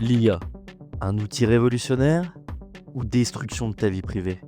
L'IA, un outil révolutionnaire ou destruction de ta vie privée?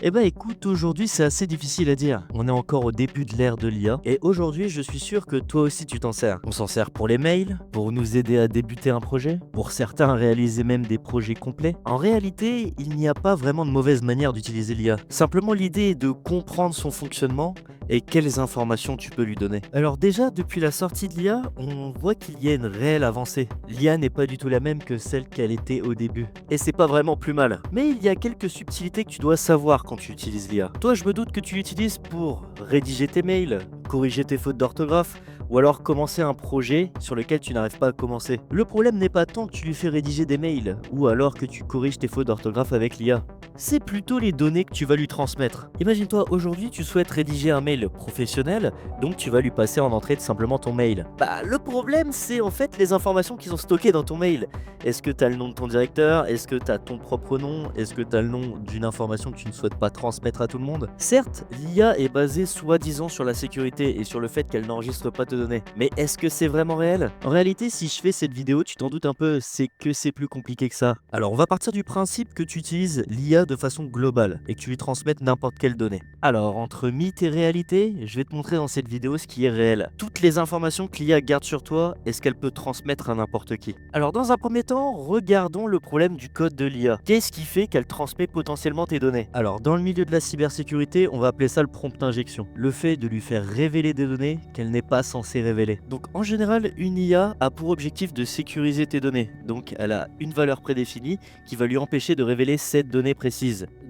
Eh ben écoute, aujourd'hui c'est assez difficile à dire. On est encore au début de l'ère de l'IA et aujourd'hui je suis sûr que toi aussi tu t'en sers. On s'en sert pour les mails, pour nous aider à débuter un projet, pour certains réaliser même des projets complets. En réalité, il n'y a pas vraiment de mauvaise manière d'utiliser l'IA. Simplement l'idée est de comprendre son fonctionnement et quelles informations tu peux lui donner. Alors déjà, depuis la sortie de l'IA, on voit qu'il y a une réelle avancée. L'IA n'est pas du tout la même que celle qu'elle était au début. Et c'est pas vraiment plus mal. Mais il y a quelques subtilités que tu dois savoir quand tu utilises l'IA. Toi, je me doute que tu l'utilises pour rédiger tes mails, corriger tes fautes d'orthographe, ou alors commencer un projet sur lequel tu n'arrives pas à commencer. Le problème n'est pas tant que tu lui fais rédiger des mails, ou alors que tu corriges tes fautes d'orthographe avec l'IA. C'est plutôt les données que tu vas lui transmettre. Imagine-toi, aujourd'hui, tu souhaites rédiger un mail professionnel, donc tu vas lui passer en entrée de simplement ton mail. Bah, le problème, c'est en fait les informations qui sont stockées dans ton mail. Est-ce que tu as le nom de ton directeur? Est-ce que tu as ton propre nom? Est-ce que tu as le nom d'une information que tu ne souhaites pas transmettre à tout le monde? Certes, l'IA est basée soi-disant sur la sécurité et sur le fait qu'elle n'enregistre pas tes données. Mais est-ce que c'est vraiment réel? En réalité, si je fais cette vidéo, tu t'en doutes un peu, c'est que c'est plus compliqué que ça. Alors, on va partir du principe que tu utilises l'IA de façon globale et que tu lui transmettes n'importe quelle donnée. Alors, entre mythe et réalité, je vais te montrer dans cette vidéo ce qui est réel. Toutes les informations que l'IA garde sur toi et ce qu'elle peut transmettre à n'importe qui. Alors, dans un premier temps, regardons le problème du code de l'IA. Qu'est-ce qui fait qu'elle transmet potentiellement tes données? Alors, dans le milieu de la cybersécurité, on va appeler ça le prompt injection. Le fait de lui faire révéler des données qu'elle n'est pas censée révéler. Donc, en général, une IA a pour objectif de sécuriser tes données. Donc, elle a une valeur prédéfinie qui va lui empêcher de révéler cette donnée précise.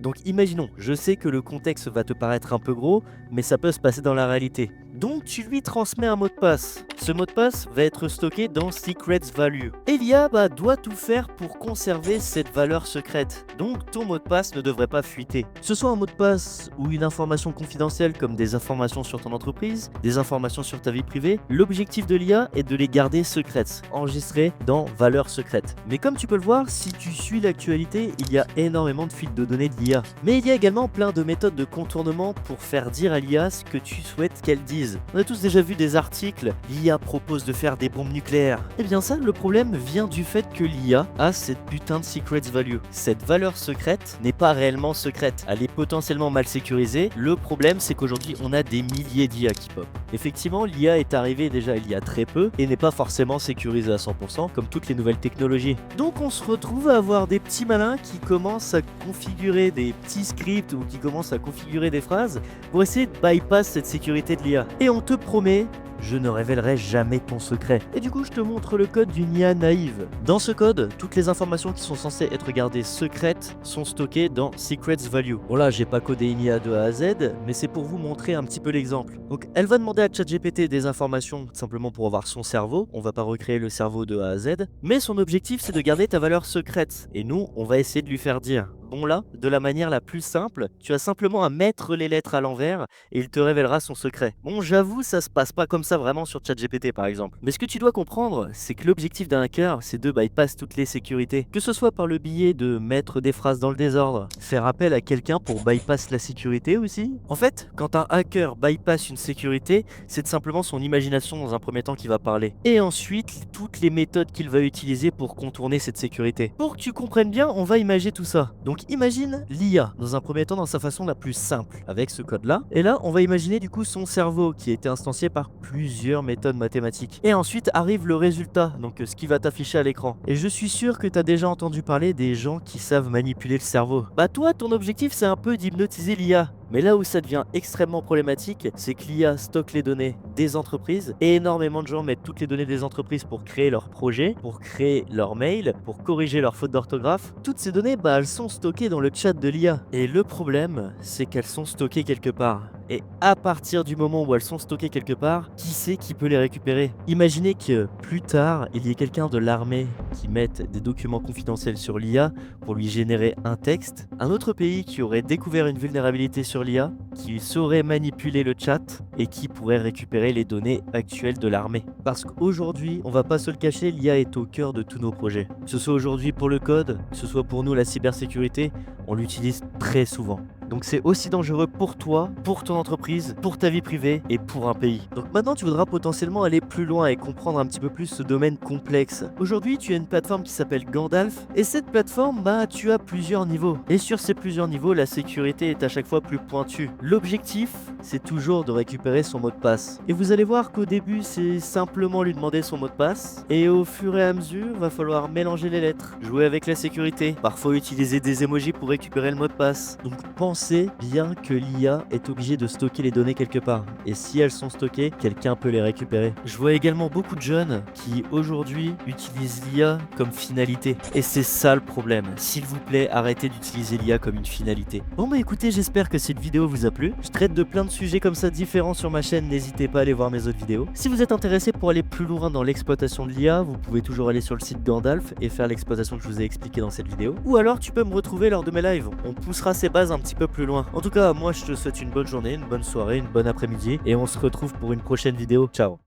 Donc imaginons, je sais que le contexte va te paraître un peu gros, mais ça peut se passer dans la réalité. Donc tu lui transmets un mot de passe. Ce mot de passe va être stocké dans Secrets Value. Et l'IA doit tout faire pour conserver cette valeur secrète. Donc ton mot de passe ne devrait pas fuiter. Que ce soit un mot de passe ou une information confidentielle comme des informations sur ton entreprise, des informations sur ta vie privée, l'objectif de l'IA est de les garder secrètes, enregistrées dans valeur secrète. Mais comme tu peux le voir, si tu suis l'actualité, il y a énormément de fuites de données de l'IA. Mais il y a également plein de méthodes de contournement pour faire dire à l'IA ce que tu souhaites qu'elle dise. On a tous déjà vu des articles, l'IA propose de faire des bombes nucléaires. Eh bien ça, le problème vient du fait que l'IA a cette putain de secrets value. Cette valeur secrète n'est pas réellement secrète, elle est potentiellement mal sécurisée. Le problème, c'est qu'aujourd'hui, on a des milliers d'IA qui pop. Effectivement, l'IA est arrivée déjà il y a très peu et n'est pas forcément sécurisée à 100% comme toutes les nouvelles technologies. Donc on se retrouve à avoir des petits malins qui commencent à configurer des petits scripts ou qui commencent à configurer des phrases pour essayer de bypass cette sécurité de l'IA. Et on te promet, je ne révélerai jamais ton secret. Et du coup, je te montre le code d'une IA naïve. Dans ce code, toutes les informations qui sont censées être gardées secrètes sont stockées dans Secrets Value. Bon là, j'ai pas codé une IA de A à Z, mais c'est pour vous montrer un petit peu l'exemple. Donc, elle va demander à ChatGPT des informations simplement pour avoir son cerveau. On va pas recréer le cerveau de A à Z, mais son objectif, c'est de garder ta valeur secrète. Et nous, on va essayer de lui faire dire. Bon là, de la manière la plus simple, tu as simplement à mettre les lettres à l'envers et il te révélera son secret. Bon, j'avoue, ça se passe pas comme ça vraiment sur ChatGPT par exemple. Mais ce que tu dois comprendre, c'est que l'objectif d'un hacker, c'est de bypass toutes les sécurités. Que ce soit par le biais de mettre des phrases dans le désordre, faire appel à quelqu'un pour bypass la sécurité aussi. En fait, quand un hacker bypass une sécurité, c'est simplement son imagination dans un premier temps qui va parler. Et ensuite, toutes les méthodes qu'il va utiliser pour contourner cette sécurité. Pour que tu comprennes bien, on va imaginer tout ça. Donc imagine l'IA dans un premier temps dans sa façon la plus simple avec ce code là et là on va imaginer du coup son cerveau qui a été instancié par plusieurs méthodes mathématiques et ensuite arrive le résultat, donc ce qui va t'afficher à l'écran. Et je suis sûr que tu as déjà entendu parler des gens qui savent manipuler le cerveau. Bah toi ton objectif c'est un peu d'hypnotiser l'IA. Mais là où ça devient extrêmement problématique, c'est que l'IA stocke les données des entreprises et énormément de gens mettent toutes les données des entreprises pour créer leurs projets, pour créer leurs mails, pour corriger leurs fautes d'orthographe. Toutes ces données, elles sont stockées dans le chat de l'IA. Et le problème, c'est qu'elles sont stockées quelque part. Et à partir du moment où elles sont stockées quelque part, qui sait qui peut les récupérer? Imaginez que plus tard, il y ait quelqu'un de l'armée qui mette des documents confidentiels sur l'IA pour lui générer un texte, un autre pays qui aurait découvert une vulnérabilité sur l'IA, qui saurait manipuler le chat et qui pourrait récupérer les données actuelles de l'armée. Parce qu'aujourd'hui, on va pas se le cacher, l'IA est au cœur de tous nos projets. Que ce soit aujourd'hui pour le code, que ce soit pour nous la cybersécurité, on l'utilise très souvent. Donc c'est aussi dangereux pour toi, pour ton entreprise, pour ta vie privée et pour un pays. Donc maintenant tu voudras potentiellement aller plus loin et comprendre un petit peu plus ce domaine complexe. Aujourd'hui tu as une plateforme qui s'appelle Gandalf et cette plateforme, tu as plusieurs niveaux. Et sur ces plusieurs niveaux, la sécurité est à chaque fois plus pointue. L'objectif, c'est toujours de récupérer son mot de passe. Et vous allez voir qu'au début, c'est simplement lui demander son mot de passe. Et au fur et à mesure, va falloir mélanger les lettres, jouer avec la sécurité, parfois utiliser des emojis pour récupérer le mot de passe. Donc pensez bien que l'IA est obligée de stocker les données quelque part. Et si elles sont stockées, quelqu'un peut les récupérer. Je vois également beaucoup de jeunes qui aujourd'hui utilisent l'IA comme finalité. Et c'est ça le problème. S'il vous plaît, arrêtez d'utiliser l'IA comme une finalité. Bon écoutez, j'espère que cette vidéo vous a plu. Je traite de plein de sujets comme ça différents sur ma chaîne, n'hésitez pas à aller voir mes autres vidéos. Si vous êtes intéressé pour aller plus loin dans l'exploitation de l'IA, vous pouvez toujours aller sur le site Gandalf et faire l'exploitation que je vous ai expliqué dans cette vidéo. Ou alors tu peux me retrouver lors de mes lives, on poussera ces bases un petit peu plus loin. En tout cas, moi je te souhaite une bonne journée, une bonne soirée, une bonne après-midi et on se retrouve pour une prochaine vidéo. Ciao.